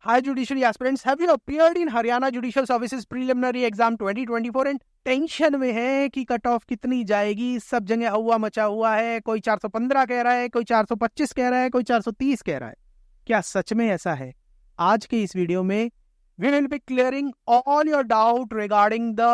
Hi judiciary aspirants, have you appeared in Haryana Judicial Services Preliminary Exam 2024 and tension में है कि cut of कितनी जाएगी? सब जगह हवा मचा हुआ है, कोई 415 कह रहा है, कोई 425 कह रहा है, कोई 430 कह रहा है। क्या सच में ऐसा है? आज के इस वीडियो में we will be clearing all your doubt regarding the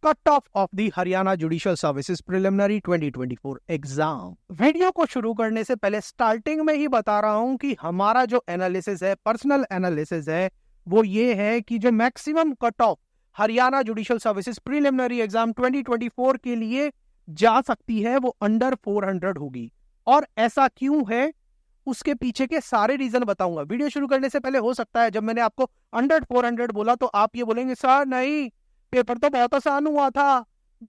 cutoff of the Haryana Judicial Services Preliminary 2024 exam. Video को शुरू करने से पहले स्टार्टिंग में ही बता रहा हूं कि हमारा जो एनालिसिस है, पर्सनल एनालिसिस है, वो ये है कि जो maximum cut off Haryana judicial services preliminary exam 2024 के लिए जा सकती है वो अंडर 400 होगी। और ऐसा क्यों है उसके पीछे के सारे रीजन बताऊंगा। वीडियो शुरू करने से पहले हो सकता है जब मैंने आपको अंडर 400 बोला तो आप ये बोलेंगे सर नहीं, पेपर तो बहुत आसान हुआ था,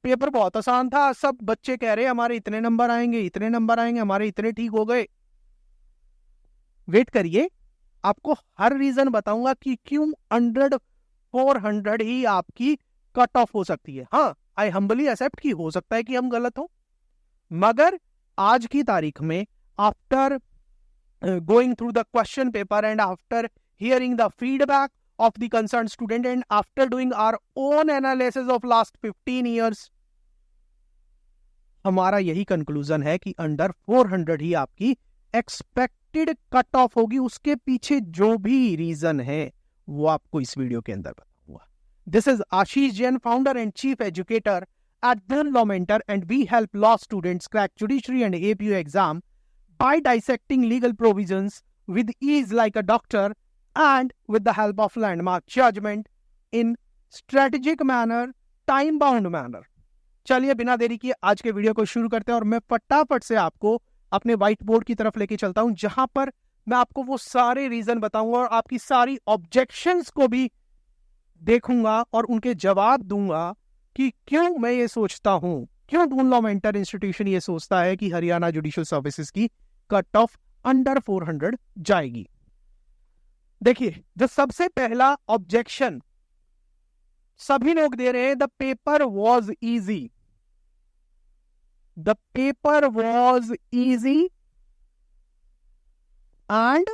पेपर बहुत आसान था, सब बच्चे कह रहे हमारे इतने नंबर आएंगे, इतने नंबर आएंगे, हमारे इतने ठीक हो गए। वेट करिए, आपको हर रीजन बताऊंगा कि क्यों अंडर 400 ही आपकी कट ऑफ हो सकती है। हाँ, आई हम्बली एक्सेप्ट कि हो सकता है कि हम गलत हो, मगर आज की तारीख में after going through the question paper and after hearing the feedback of the concerned student and after doing our own analysis of last 15 years, हमारा यही कंक्लूजन है कि अंडर 400 ही आपकी एक्सपेक्टेड कट ऑफ होगी। उसके पीछे जो भी रीजन है वो आपको इस वीडियो के अंदर बताऊंगा। This is Ashish Jain, founder and chief educator at Dhan law mentor, and we help law students crack judiciary and APU exam by dissecting legal provisions with ease like a doctor and with the help of landmark judgment in strategic manner, time bound manner। चलिए बिना देरी किए आज के video को शुरू करते हैं और मैं फटाफट से आपको अपने व्हाइट बोर्ड की तरफ लेके चलता हूं जहां पर मैं आपको वो सारे रीजन बताऊंगा और आपकी सारी ऑब्जेक्शंस को भी देखूंगा और उनके जवाब दूंगा कि क्यों मैं ये सोचता हूं, क्यों धन लॉ मेंटर इंस्टीट्यूशन ये सोचता है कि हरियाणा जुडिशियल सर्विसेज की कट ऑफ अंडर 400 जाएगी। देखिए, जो सबसे पहला ऑब्जेक्शन सभी लोग दे रहे हैं, the paper was easy, the paper was easy and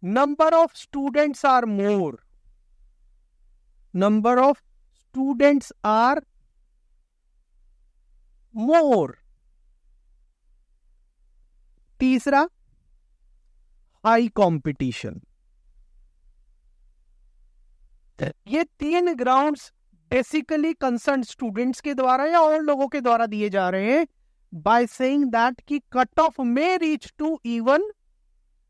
number of students are more, number of students are more. तीसरा, हाई कंपटीशन। ये तीन ग्राउंड्स बेसिकली कंसर्न स्टूडेंट्स के द्वारा या और लोगों के द्वारा दिए जा रहे हैं बाय सेइंग दैट कि कट ऑफ में reach to even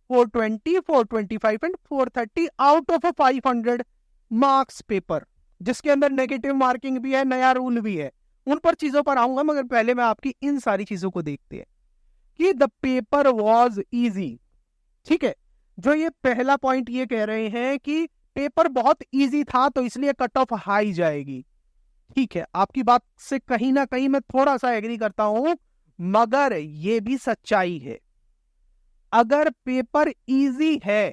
420, 425 and 430 out of 500 marks paper, जिसके अंदर नेगेटिव मार्किंग भी है, नया रूल भी है। उन पर चीजों पर आऊंगा, मगर पहले मैं आपकी इन सारी चीजों को देखते हैं कि द पेपर वॉज इजी। ठीक है, जो ये पहला पॉइंट ये कह रहे हैं कि पेपर बहुत इजी था तो इसलिए कट ऑफ हाई जाएगी। ठीक है, आपकी बात से कहीं ना कहीं मैं थोड़ा सा एग्री करता हूं, मगर ये भी सच्चाई है। अगर पेपर इजी है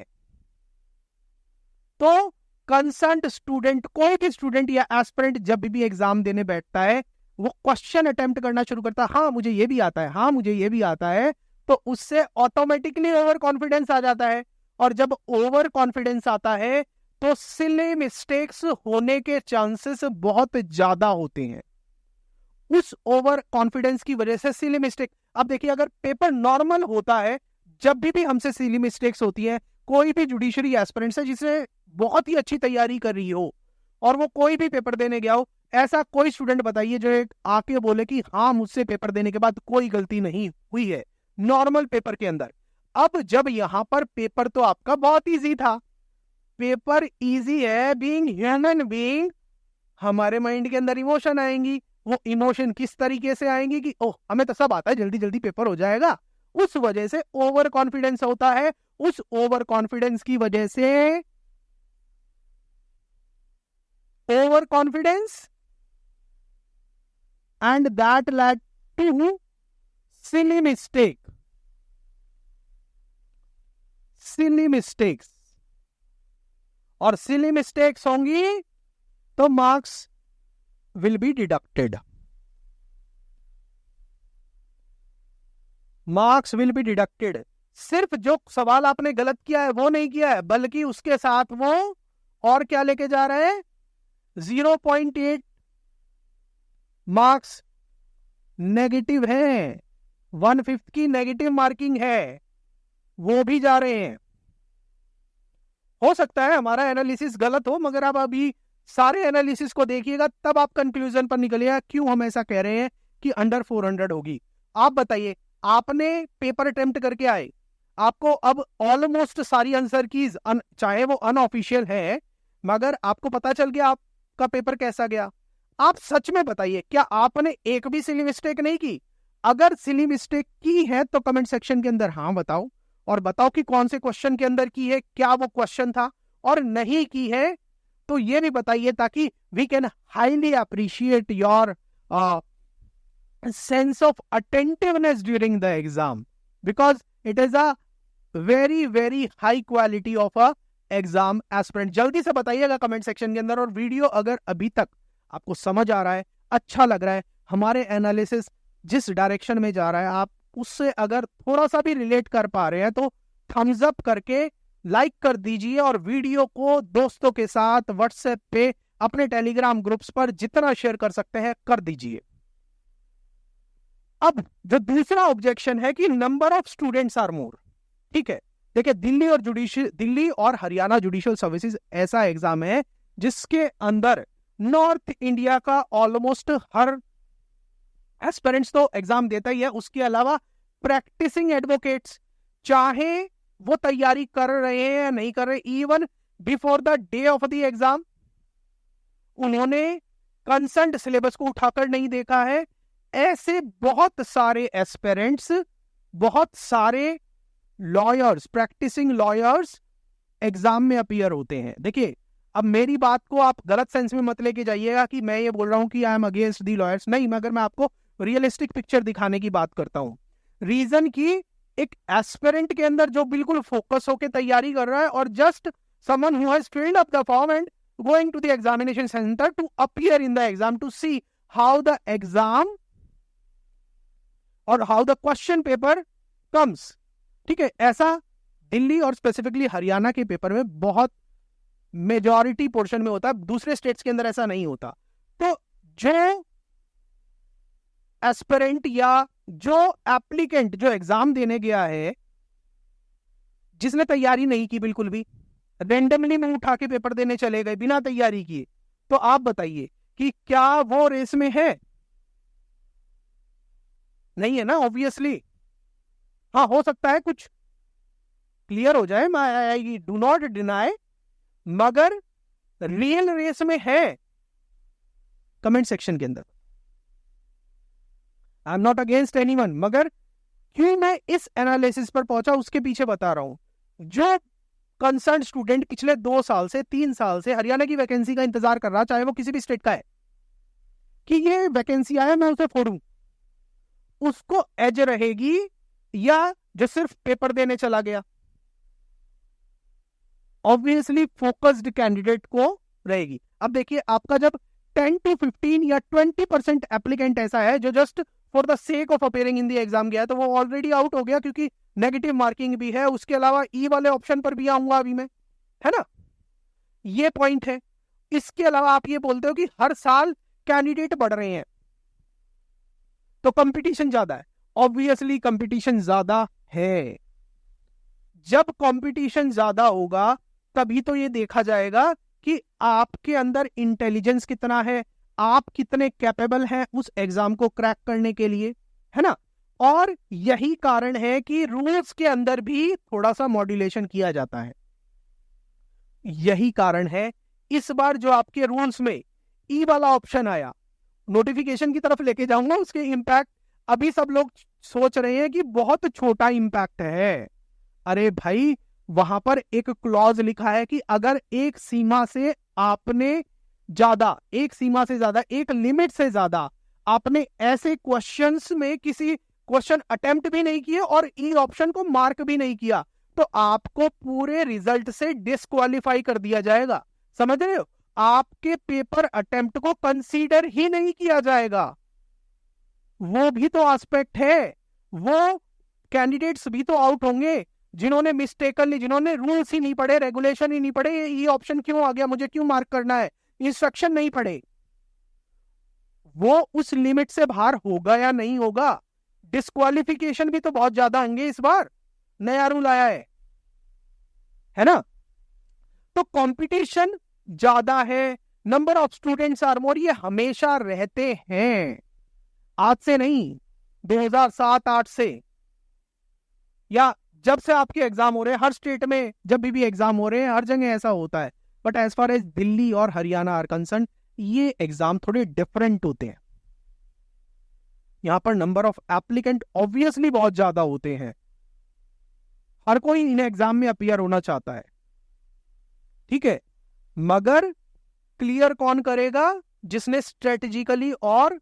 तो कंसर्न्ड स्टूडेंट, कोई भी स्टूडेंट या एस्पिरेंट जब भी एग्जाम देने बैठता है वो क्वेश्चन अटेम्प्ट करना शुरू करता है, हाँ मुझे ये भी आता है, हाँ मुझे ये भी आता है, तो उससे ऑटोमेटिकली ओवर कॉन्फिडेंस आ जाता है। और जब ओवर कॉन्फिडेंस आता है तो सिली मिस्टेक्स होने के चांसेस बहुत ज्यादा होते हैं। उस ओवर कॉन्फिडेंस की वजह से सिली मिस्टेक, अब देखिए अगर पेपर नॉर्मल होता है, जब भी हमसे सिली मिस्टेक्स होती है, कोई भी जुडिशरी एस्पिरेंट है जिसने बहुत ही अच्छी तैयारी कर रही हो और वो कोई भी पेपर देने गया हो, ऐसा कोई स्टूडेंट बताइए जो आके बोले कि हाँ मुझसे पेपर देने के बाद कोई गलती नहीं हुई है नॉर्मल पेपर के अंदर। अब जब यहां पर पेपर तो आपका बहुत इजी था, पेपर इजी है, बीइंग ह्यूमन बीइंग हमारे माइंड के अंदर इमोशन आएंगी। वो इमोशन किस तरीके से आएंगी कि ओह हमें तो सब आता है, जल्दी जल्दी पेपर हो जाएगा, उस वजह से ओवर कॉन्फिडेंस होता है। उस ओवर कॉन्फिडेंस की वजह से over confidence and that led to silly mistakes, और silly mistakes होंगी तो marks will be deducted, marks will be deducted। सिर्फ जो सवाल आपने गलत किया है वो नहीं किया है, बल्कि उसके साथ वो और क्या लेके जा रहे हैं, 0.8 मार्क्स नेगेटिव है, 1/5 की नेगेटिव मार्किंग है, वो भी जा रहे हैं। हो सकता है हमारा एनालिसिस गलत हो, मगर आप अभी सारे एनालिसिस को देखिएगा, तब आप कंक्लूजन पर निकलिएगा क्यों हम ऐसा कह रहे हैं कि अंडर 400 होगी। आप बताइए, आपने पेपर अटेम्प्ट करके आए, आपको अब ऑलमोस्ट सारी आंसर कीज चाहे वो अनऑफिशियल है, मगर आपको पता चल गया आपका पेपर कैसा गया। आप सच में बताइए, क्या आपने एक भी सिली मिस्टेक नहीं की? अगर सिली मिस्टेक की है तो कमेंट सेक्शन के अंदर हाँ बताओ, और बताओ कि कौन से क्वेश्चन के अंदर की है, क्या वो क्वेश्चन था, और नहीं की है तो ये भी बताइए, ताकि we can highly appreciate your sense of attentiveness during the exam, because it is a very very high quality of a exam aspirant. जल्दी से बताइएगा कमेंट सेक्शन के अंदर। और वीडियो अगर अभी तक आपको समझ आ रहा है, अच्छा लग रहा है, हमारे एनालिसिस जिस डायरेक्शन में जा रहा है, आप उससे अगर थोड़ा सा भी रिलेट कर पा रहे हैं तो थम्स अप करके लाइक कर दीजिए, और वीडियो को दोस्तों के साथ व्हाट्सएप पे, अपने टेलीग्राम ग्रुप्स पर जितना शेयर कर सकते हैं कर दीजिए। अब जो दूसरा ऑब्जेक्शन है कि number of students are more, ठीक है, देखिए दिल्ली और हरियाणा जुडिशियल सर्विसेज ऐसा एग्जाम है जिसके अंदर नॉर्थ इंडिया का ऑलमोस्ट हर एस्पिरेंट्स तो एग्जाम देता ही है, उसके अलावा प्रैक्टिसिंग एडवोकेट्स, चाहे वो तैयारी कर रहे हैं या नहीं कर रहे, even before the day of the exam उन्होंने कंसर्न्ड सिलेबस को उठाकर नहीं देखा है, ऐसे बहुत सारे एस्पिरेंट्स, बहुत सारे लॉयर्स, प्रैक्टिसिंग लॉयर्स एग्जाम में अपीयर होते हैं। देखिए, अब मेरी बात को आप गलत सेंस में मत लेके जाइएगा कि मैं ये बोल रहा हूं कि I am against the lawyers, नहीं, मगर मैं आपको रियलिस्टिक पिक्चर दिखाने की बात करता हूं। रीजन की एक एस्पिरेंट के अंदर जो बिल्कुल फोकस होकर तैयारी कर रहा है, और just someone who has filled up the form and going to the examination centre to appear in the exam to see how the exam और how the question paper comes, ठीक है। ऐसा दिल्ली और स्पेसिफिकली हरियाणा के पेपर में बहुत majority portion में होता है, दूसरे स्टेट्स के अंदर ऐसा नहीं होता। तो जो एस्पिरेंट या जो एप्लीकेंट जो एग्जाम देने गया है, जिसने तैयारी नहीं की, बिल्कुल भी रेंडमली में उठा के पेपर देने चले गए बिना तैयारी किए, तो आप बताइए कि क्या वो रेस में है? नहीं है ना, ऑब्वियसली। हाँ, हो सकता है कुछ क्लियर हो जाए, आई डू नॉट डिनाई, मगर रियल रेस में है? कमेंट सेक्शन के अंदर। आई एम नॉट अगेंस्ट एनीवन, मगर क्यों मैं इस एनालिसिस पर पहुंचा उसके पीछे बता रहा हूं। जो कंसर्न स्टूडेंट पिछले 2 साल से 3 साल से हरियाणा की वैकेंसी का इंतजार कर रहा, चाहे वो किसी भी स्टेट का है, कि ये वैकेंसी आया मैं उसे फोड़ूं, उसको एज रहेगी, या जो सिर्फ पेपर देने चला गया? ऑब्वियसली फोकस्ड कैंडिडेट को रहेगी। अब देखिए, आपका जब 10 to 15 या 20% एप्लीकेंट ऐसा है जो just for the sake of appearing in the exam गया, तो वो ऑलरेडी आउट हो गया, क्योंकि नेगेटिव मार्किंग भी है, उसके अलावा ई वाले ऑप्शन पर भी आऊंगा अभी मैं, है ना, ये पॉइंट है। इसके अलावा आप ये बोलते हो कि हर साल कैंडिडेट बढ़ रहे हैं तो कंपटीशन ज्यादा है। ऑब्वियसली कंपटीशन ज्यादा है। जब कंपटीशन ज्यादा होगा तभी तो ये देखा जाएगा कि आपके अंदर इंटेलिजेंस कितना है, आप कितने कैपेबल हैं उस एग्जाम को क्रैक करने के लिए, है ना। और यही कारण है कि रूल्स के अंदर भी थोड़ा सा मॉड्यूलेशन किया जाता है। यही कारण है इस बार जो आपके रूल्स में ई वाला ऑप्शन आया, नोटिफिकेशन की तरफ लेके जाऊंगा, उसके इंपैक्ट अभी सब लोग सोच रहे हैं कि बहुत छोटा इंपैक्ट है। अरे भाई, वहां पर एक क्लॉज लिखा है कि अगर एक सीमा से ज्यादा, एक लिमिट से ज्यादा आपने ऐसे क्वेश्चंस में किसी क्वेश्चन अटेम्प्ट भी नहीं किए और ई ऑप्शन को मार्क भी नहीं किया, तो आपको पूरे रिजल्ट से डिस्क्वालीफाई कर दिया जाएगा। समझ रहे हो? आपके पेपर अटेम्प्ट को कंसीडर ही नहीं किया जाएगा। वो भी तो एस्पेक्ट है। वो कैंडिडेट्स भी तो आउट होंगे जिन्होंने मिस्टेकनली, जिन्होंने रूल्स ही नहीं पढ़े, रेगुलेशन ही नहीं पढ़े, ये ऑप्शन क्यों आ गया, मुझे क्यों मार्क करना है, इंस्ट्रक्शन नहीं पढ़े, वो उस लिमिट से बाहर होगा या नहीं होगा। डिस्क्वालिफिकेशन भी तो बहुत ज्यादा होंगे इस बार, नया रूल आया है ना। तो कंपटीशन ज्यादा है, number of students are more, ये हमेशा रहते हैं, आज से नहीं, 2007-8 से, या जब से आपके एग्जाम हो रहे हैं, हर स्टेट में जब भी एग्जाम हो रहे हैं, हर जगह ऐसा होता है। But as far as Delhi और हरियाणा आर कंसर्न, ये एग्जाम थोड़े डिफरेंट होते हैं। यहां पर नंबर ऑफ एप्लीकेंट ऑब्वियसली बहुत ज्यादा होते हैं, हर कोई इन एग्जाम में अपीयर होना चाहता है, ठीक है, मगर क्लियर कौन करेगा, जिसने स्ट्रेटेजिकली और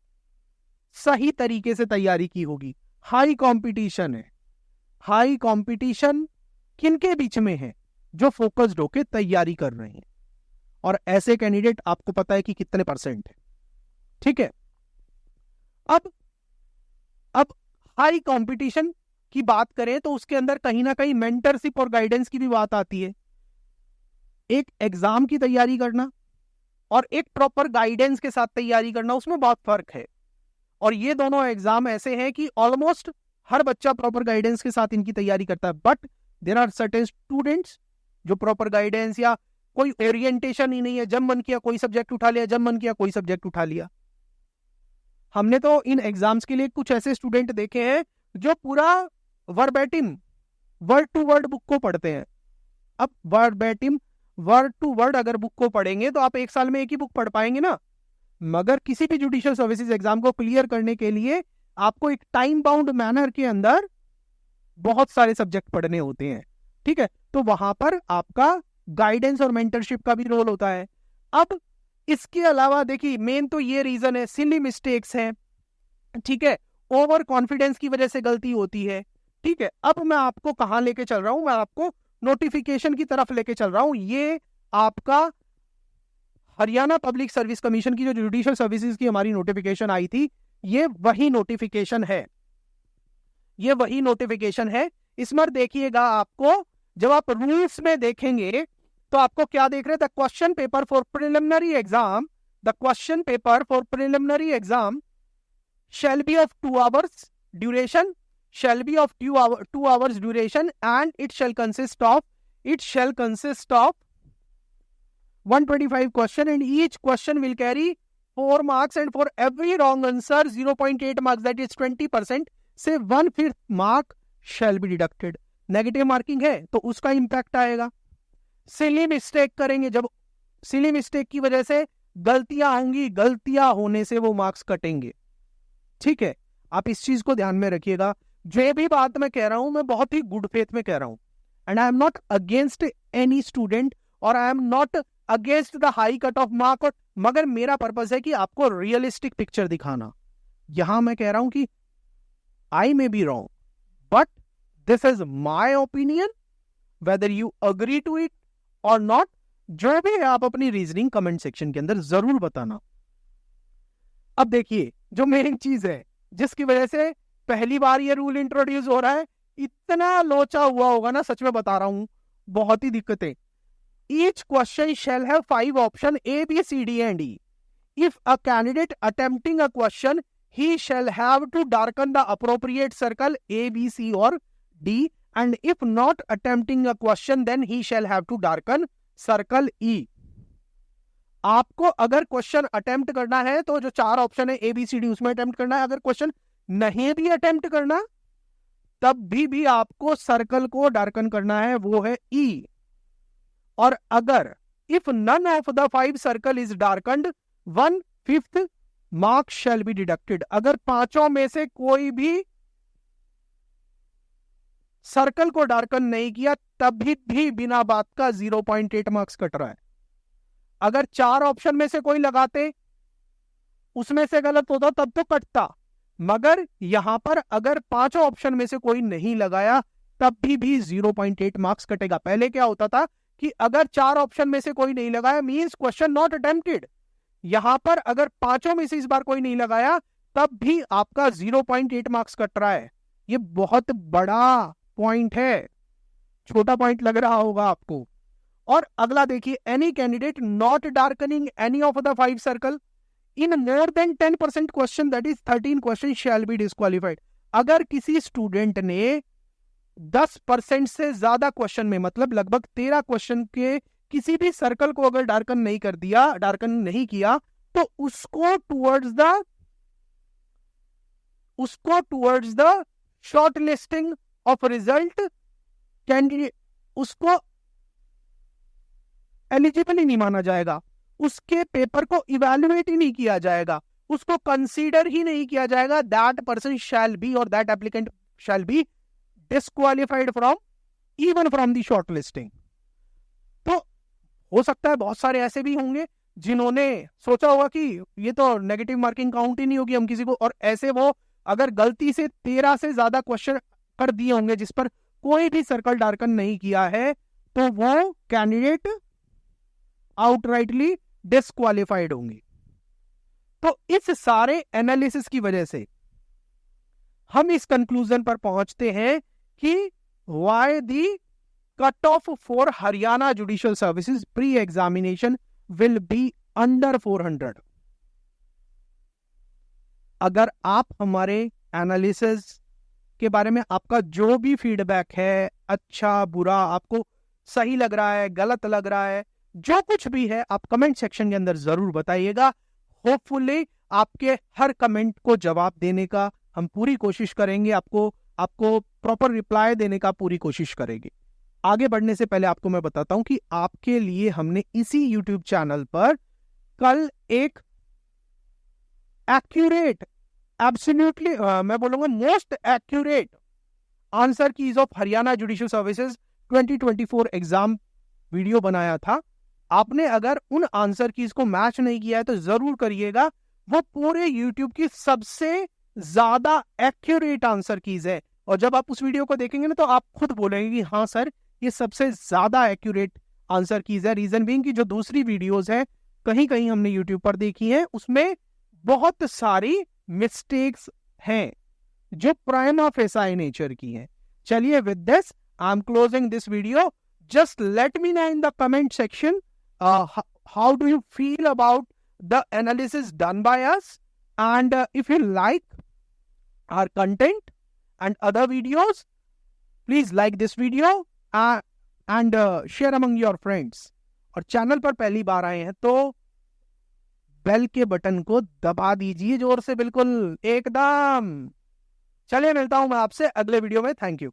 सही तरीके से तैयारी की होगी। हाई कंपटीशन है, हाई कंपटीशन किनके बीच में है, जो फोकस्ड होके तैयारी कर रहे हैं, और ऐसे कैंडिडेट आपको पता है कि कितने परसेंट है, ठीक है। अब हाई कंपटीशन की बात करें तो उसके अंदर कहीं ना कहीं मेंटरशिप और गाइडेंस की भी बात आती है। एक एग्जाम की तैयारी करना और एक प्रॉपर गाइडेंस के साथ तैयारी करना, उसमें बहुत फर्क है। और ये दोनों एग्जाम ऐसे हैं कि ऑलमोस्ट हर बच्चा प्रॉपर गाइडेंस के साथ इनकी तैयारी करता है, but there are certain students जो प्रॉपर गाइडेंस या कोई ओरिएंटेशन ही नहीं है, जब मन किया कोई सब्जेक्ट उठा लिया, जब मन किया कोई सब्जेक्ट उठा लिया। हमने तो इन एग्जाम्स के लिए कुछ ऐसे स्टूडेंट देखे हैं जो पूरा verbatim, word to word book को पढ़ते हैं। अब वर्बैटिम, वर्ड टू वर्ड अगर बुक को पढ़ेंगे तो आप एक साल में एक ही बुक पढ़ पाएंगे ना, मगर किसी भी जुडिशियल सर्विसेज एग्जाम को क्लियर करने के लिए आपको एक टाइम बाउंड मैनर के अंदर बहुत सारे सब्जेक्ट पढ़ने होते हैं, ठीक है। तो वहां पर आपका गाइडेंस और मेंटरशिप का भी रोल होता है। अब इसके अलावा देखिए, मेन तो ये रीजन है, सिली मिस्टेक्स हैं, ठीक है, ओवर कॉन्फिडेंस की वजह से गलती होती है, ठीक है। अब मैं आपको कहां लेके चल रहा हूं, मैं आपको नोटिफिकेशन की तरफ लेके चल रहा हूं। ये आपका हरियाणा पब्लिक सर्विस कमीशन की जो जुडिशियल सर्विसेज की हमारी नोटिफिकेशन आई थी, ये वही नोटिफिकेशन है, ये वही नोटिफिकेशन है। इसमें देखिएगा, आपको जब आप रूल्स में देखेंगे तो आपको क्या देख रहे हैं, the question paper for preliminary exam, the question paper for preliminary exam shall be of 2 hours duration, shall be of 2 hours duration, and it shall consist of 125 question, and each question will carry 4 marks, and for every wrong answer 0.8 marks, that is 20%, से 1/5 mark shall be deducted। Negative marking है तो उसका impact आएगा। Silly mistake करेंगे, जब silly mistake की वजह से गलतियां होंगी, गलतियां होने से वो मार्क्स कटेंगे, ठीक है। आप इस चीज को ध्यान में रखिएगा। जो भी बात मैं कह रहा हूं, मैं बहुत ही गुड फेथ में कह रहा हूं, and I am not against any student, और I am not against the high cut off mark, मगर मेरा पर्पस है कि आपको रियलिस्टिक पिक्चर दिखाना। यहां मैं कह रहा हूं कि I may be wrong, but this is my opinion, whether you agree to it or not. जो भी है आप अपनी रीजनिंग कमेंट सेक्शन के अंदर जरूर बताना। अब देखिए, जो मेन चीज है जिसकी वजह से पहली बार ये रूल इंट्रोड्यूस हो रहा है, इतना लोचा हुआ होगा ना, सच में बता रहा हूं, बहुत ही दिक्कतें। Each question shall have 5 option A, B, C, D and E. If a candidate attempting a question, he shall have to darken the appropriate circle A, B, C or D, and if not attempting a question, then he shall have to darken circle E. आपको अगर question attempt करना है तो जो 4 option है ABCD, उसमें attempt करना है। अगर क्वेश्चन नहीं भी अटेम्प्ट करना, तब भी आपको सर्कल को डार्कन करना है, वो है E। और अगर if none of the 5 circle is darkened, 1/5 marks shall be deducted. अगर पांचों में से कोई भी सर्कल को डार्कन नहीं किया, तब भी बिना बात का 0.8 मार्क्स कट रहा है। अगर 4 ऑप्शन में से कोई लगाते, उसमें से गलत होता, तब तो कटता, मगर यहां पर अगर 5 ऑप्शन में से कोई नहीं लगाया, तब भी 0.8 मार्क्स कटेगा। पहले क्या होता था कि अगर 4 ऑप्शन में से कोई नहीं लगाया, मींस क्वेश्चन नॉट अटेम्प्टेड। यहां पर अगर 5 में से इस बार कोई नहीं लगाया, तब भी आपका 0.8 मार्क्स कट रहा है। ये बहुत बड़ा पॉइंट है, छोटा पॉइंट लग रहा होगा आपको। और अगला देखिए, any candidate not darkening any of the 5 circle in more than 10% question, that is 13 question, shall be disqualified. अगर किसी स्टूडेंट ने 10% से ज्यादा क्वेश्चन में, मतलब लगभग 13 क्वेश्चन के किसी भी सर्कल को अगर डार्कन नहीं किया, तो उसको towards the short listing of result candidate, उसको एलिजिबल ही नहीं माना जाएगा, उसके पेपर को इवेल्युएट ही नहीं किया जाएगा, उसको कंसीडर ही नहीं किया जाएगा। दैट पर्सन शैल बी, और that applicant shall be disqualified from the short listing. तो हो सकता है बहुत सारे ऐसे भी होंगे जिन्होंने सोचा होगा कि ये तो नेगेटिव मार्किंग काउंट ही नहीं होगी हम किसी को, और ऐसे वो अगर गलती से 13 से ज्यादा क्वेश्चन कर दिए होंगे जिस पर कोई भी सर्कल डार्कन नहीं किया है, तो वो कैंडिडेट आउटराइटली डिस्क्वालिफाइड होंगे। तो इस सारे एनालिसिस की वजह से हम इस कंक्लूजन पर पहुंचते हैं कि why the cut off for Haryana judicial services pre examination will be under 400। अगर आप हमारे एनालिसिस के बारे में आपका जो भी फीडबैक है, अच्छा बुरा, आपको सही लग रहा है, गलत लग रहा है, जो कुछ भी है, आप कमेंट सेक्शन के अंदर जरूर बताइएगा। होपफुली आपके हर कमेंट को जवाब देने का हम पूरी कोशिश करेंगे, आपको प्रॉपर रिप्लाई देने का पूरी कोशिश करेंगे। आगे बढ़ने से पहले आपको मैं बताता हूं कि आपके लिए हमने इसी यूट्यूब चैनल पर कल एक एक्यूरेट, एब्सोल्युटली मैं बोलूंगा most accurate answer keys of Haryana judicial services 2024 exam video बनाया था। आपने अगर उन आंसर कीज को मैच नहीं किया है तो जरूर करिएगा। वो पूरे यूट्यूब की सबसे ज्यादा एक्यूरेट आंसर कीज है, और जब आप उस वीडियो को देखेंगे ना तो आप खुद बोलेंगे कि हाँ सर, ये सबसे ज्यादा एक्यूरेट आंसर कीज है। रीजन बीइंग कि जो दूसरी वीडियोस है कहीं कहीं हमने यूट्यूब पर देखी है, उसमें बहुत सारी मिस्टेक्स हैं जो प्राइमा फेसाई नेचर की हैं। चलिए, with this I am closing this video. Just let me know in the comment section how do you feel about the analysis done by us, and if you like our content and other videos, please like this video and share among your friends. और channel पर पहली बार आए हैं तो bell के button को दबा दीजिए जोर से, बिल्कुल एकदम। चलिए, मिलता हूं मैं आपसे अगले वीडियो में। Thank you.